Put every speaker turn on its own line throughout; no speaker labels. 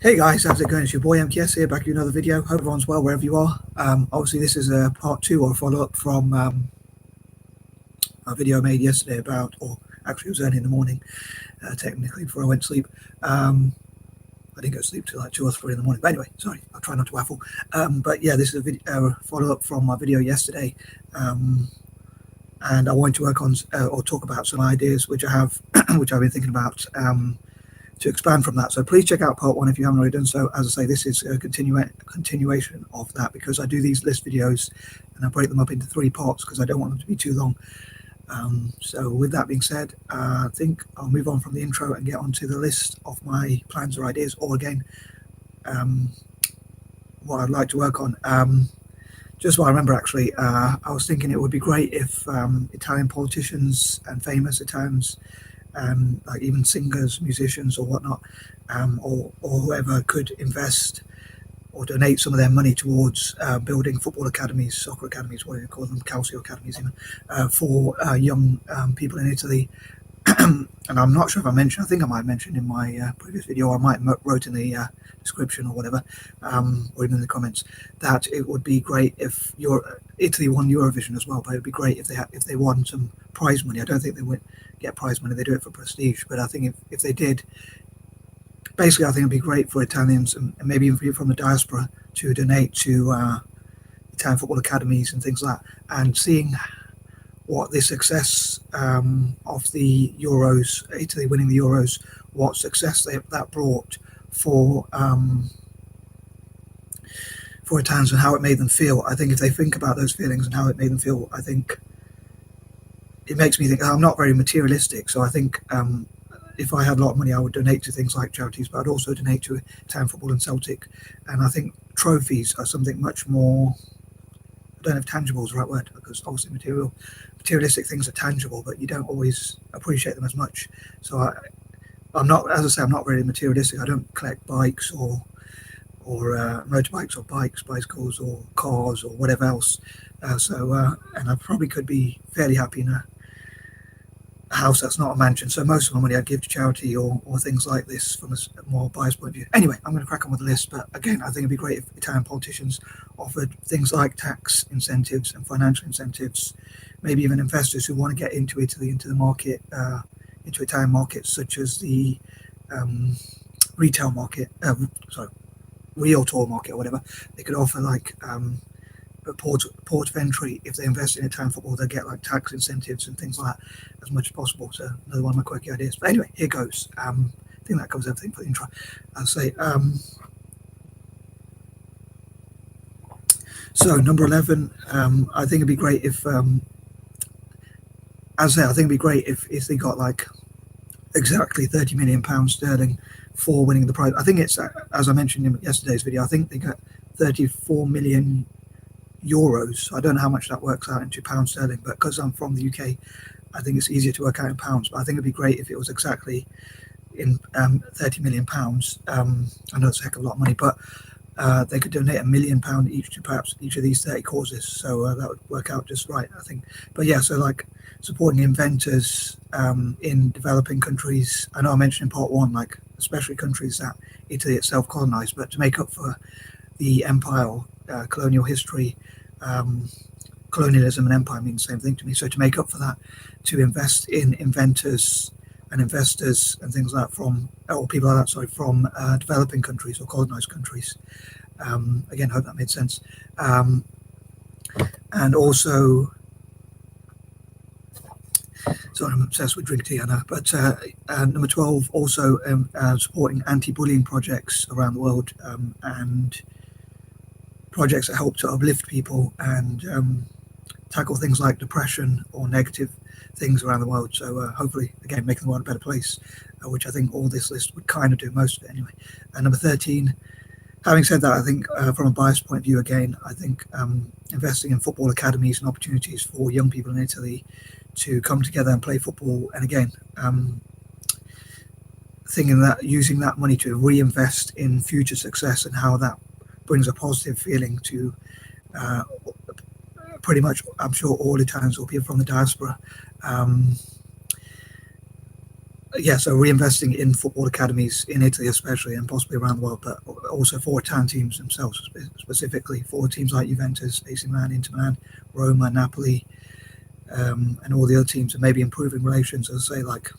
Hey guys, how's it going? It's your boy M.K.S here, back with another video. Hope everyone's well wherever you are. Obviously this is a part 2 or a follow-up from a video I made yesterday about, or actually it was early in the morning, technically, before I went to sleep. I didn't go to sleep till like 2 or 3 in the morning, but anyway, sorry, I'll try not to waffle. But yeah, this is a follow-up from my video yesterday, and I wanted to work on or talk about some ideas which I have, which I've been thinking about, to expand from that. So please check out part 1 if you haven't already done so. As I say, this is a continuation of that, because I do these list videos and I break them up into 3 parts because I don't want them to be too long. So with that being said, I think I'll move on from the intro and get onto the list of my plans or ideas, or again, what I'd like to work on. Just what I remember, actually, I was thinking it would be great if Italian politicians and famous Italians, like even singers, musicians or whatnot, or whoever, could invest or donate some of their money towards building football academies, soccer academies, what do you call them, calcio academies even, for young people in Italy. And I'm not sure if I mentioned, I think I might have mentioned in my previous video, or I might have wrote in the description or whatever, or even in the comments, that it would be great if Italy won Eurovision as well, but it would be great if they won some prize money. I don't think they would get prize money, they do it for prestige, but I think if they did, basically I think it would be great for Italians and maybe even from the diaspora to donate to Italian football academies and things like that, and seeing what the success of the Euros, Italy winning the Euros, what success that brought for Italians and how it made them feel. I think if they think about those feelings and how it made them feel, I think it makes me think. I'm not very materialistic, so I think if I had a lot of money, I would donate to things like charities, but I'd also donate to Italian football and Celtic. And I think trophies are something much more, I don't know if tangible is the right word, because obviously materialistic things are tangible, but you don't always appreciate them as much. So I'm not, as I say, I'm not really materialistic. I don't collect bikes or motorbikes or bicycles or cars or whatever else. And I probably could be fairly happy in a house that's not a mansion. So most of my money I'd give to charity or things like this, from a more biased point of view. Anyway, I'm going to crack on with the list. But again, I think it'd be great if Italian politicians offered things like tax incentives and financial incentives, maybe even investors who want to get into Italy, into the market, into Italian markets, such as the retail market, realtor market or whatever. They could offer like a port of entry. If they invest in Italian football, they'll get like tax incentives and things like that as much as possible. So another one of my quirky ideas. But anyway, here goes. I think that covers everything for the intro. I'll say, so number 11, I think it'd be great if, as I say, I think it'd be great if they got like exactly £30 million sterling for winning the prize. I think it's, as I mentioned in yesterday's video, I think they got 34 million euros. I don't know how much that works out into pound sterling, but because I'm from the UK, I think it's easier to work out in pounds. But I think it'd be great if it was exactly in 30 million pounds. I know it's a heck of a lot of money, but they could donate £1 million each to perhaps each of these 30 causes. So that would work out just right, I think. But yeah, so like supporting inventors in developing countries. I know I mentioned in part 1, like especially countries that Italy itself colonized, but to make up for the empire, colonial history, colonialism and empire mean the same thing to me. So to make up for that, to invest in inventors and investors and things like that from developing countries or colonized countries. Again, hope that made sense. And also, sorry, I'm obsessed with drink tea, I know. But number 12, also supporting anti-bullying projects around the world, and projects that help to uplift people and tackle things like depression or negative things around the world. So hopefully, again, making the world a better place, which I think all this list would kind of do, most of it anyway. And number 13, having said that, I think from a biased point of view, again, I think investing in football academies and opportunities for young people in Italy to come together and play football, and again, thinking that using that money to reinvest in future success and how that brings a positive feeling to pretty much, I'm sure, all Italians or people from the diaspora. yeah, so reinvesting in football academies in Italy, especially, and possibly around the world, but also for Italian teams themselves, specifically for teams like Juventus, AC Milan, Inter Milan, Roma, Napoli, and all the other teams, and maybe improving relations. As I say, like,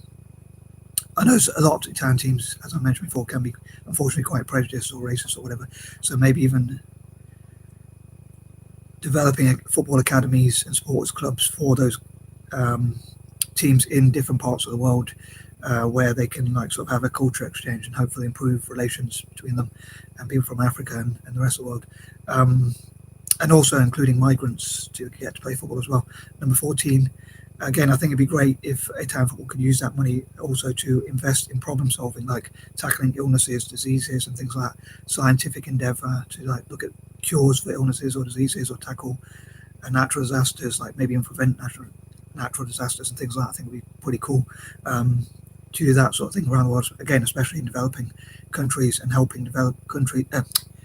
I know a lot of Italian teams, as I mentioned before, can be unfortunately quite prejudiced or racist or whatever. So maybe even developing football academies and sports clubs for those teams in different parts of the world, where they can like sort of have a culture exchange and hopefully improve relations between them and people from Africa and the rest of the world, and also including migrants to get to play football as well. Number 14, again, I think it'd be great if Italian football could use that money also to invest in problem solving, like tackling illnesses, diseases, and things like that. Scientific endeavor to like look at cures for illnesses or diseases, or tackle natural disasters, like maybe even prevent natural disasters and things like that. I think would be pretty cool to do that sort of thing around the world. Again, especially in developing countries, and helping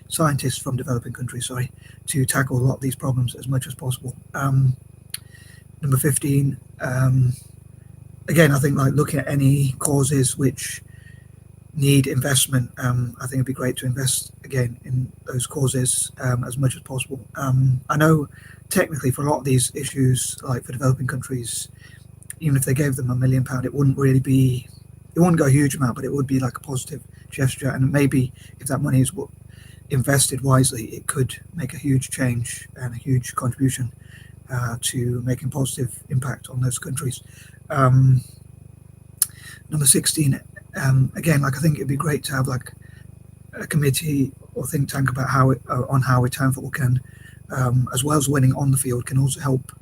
scientists from developing countries, sorry, to tackle a lot of these problems as much as possible. Number 15, again, I think like looking at any causes which need investment, I think it'd be great to invest again in those causes as much as possible. I know technically for a lot of these issues, like for developing countries, even if they gave them £1 million, it wouldn't go a huge amount, but it would be like a positive gesture. And maybe if that money is invested wisely, it could make a huge change and a huge contribution to making positive impact on those countries. Number 16, again, like I think it'd be great to have like a committee or think tank about how Italian football can, as well as winning on the field, can also help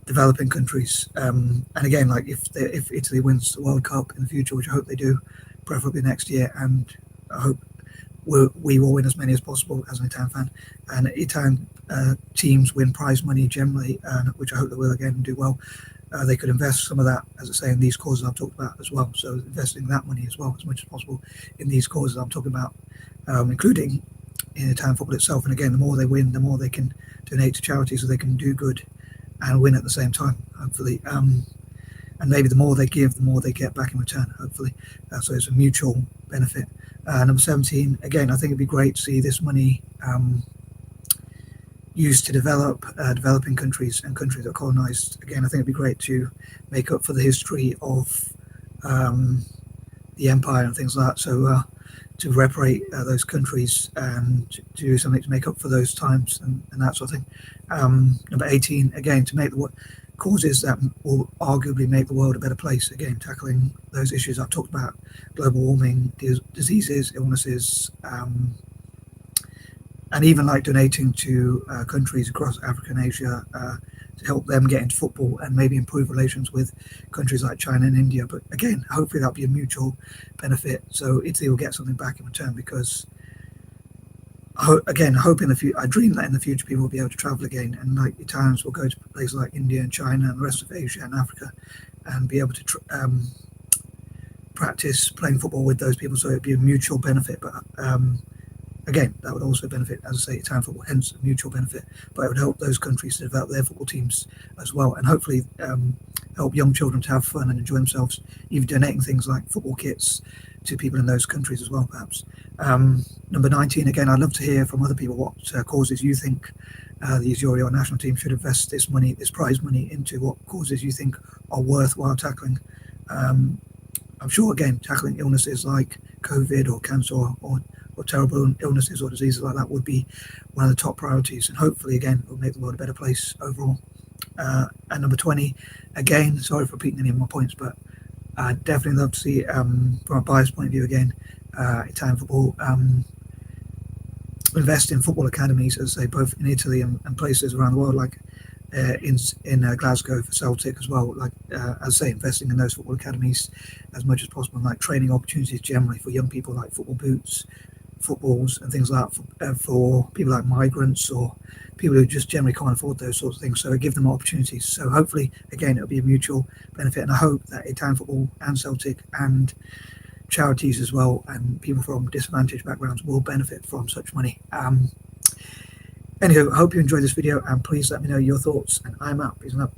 developing countries. And again, like if Italy wins the World Cup in the future, which I hope they do, preferably next year, and I hope we will win as many as possible as an Italian fan, and Italian teams win prize money generally, which I hope they will again and do well. They could invest some of that, as I say, in these causes I've talked about as well. So investing that money as well as much as possible in these causes I'm talking about, including in Italian football itself. And again, the more they win, the more they can donate to charities, so they can do good and win at the same time, hopefully. And maybe the more they give, the more they get back in return, hopefully. So it's a mutual benefit. Number 17, again, I think it'd be great to see this money used to develop developing countries and countries that are colonized. Again, I think it'd be great to make up for the history of the empire and things like that. So to reparate those countries and to do something to make up for those times and that sort of thing. Number 18, again, to make the causes that will arguably make the world a better place. Again, tackling those issues I've talked about: global warming, diseases, illnesses, and even like donating to countries across Africa and Asia to help them get into football and maybe improve relations with countries like China and India. But again, hopefully that'll be a mutual benefit. So Italy will get something back in return, because I hope in the future, I dream that in the future people will be able to travel again, and like Italians will go to places like India and China and the rest of Asia and Africa and be able to practice playing football with those people. So it'd be a mutual benefit. But again, that would also benefit, as I say, Italian football, hence a mutual benefit. But it would help those countries to develop their football teams as well, and hopefully help young children to have fun and enjoy themselves, even donating things like football kits to people in those countries as well, perhaps. Number 19, again, I'd love to hear from other people what causes you think your national team should invest this prize money into, what causes you think are worthwhile tackling. I'm sure, again, tackling illnesses like COVID or cancer or terrible illnesses or diseases like that would be one of the top priorities, and hopefully, again, it will make the world a better place overall. And number 20, again, sorry for repeating any of my points, but I'd definitely love to see, from a biased point of view again, Italian football invest in football academies, as I say, both in Italy and places around the world, like in Glasgow for Celtic as well. Like as I say, investing in those football academies as much as possible, and like training opportunities generally for young people, like football boots, footballs, and things like that for people like migrants or people who just generally can't afford those sorts of things. So give them opportunities. So hopefully, again, it'll be a mutual benefit, and I hope that Italian football and Celtic and charities as well, and people from disadvantaged backgrounds will benefit from such money. Anywho, I hope you enjoyed this video, and please let me know your thoughts, and I'm out. Peace and love.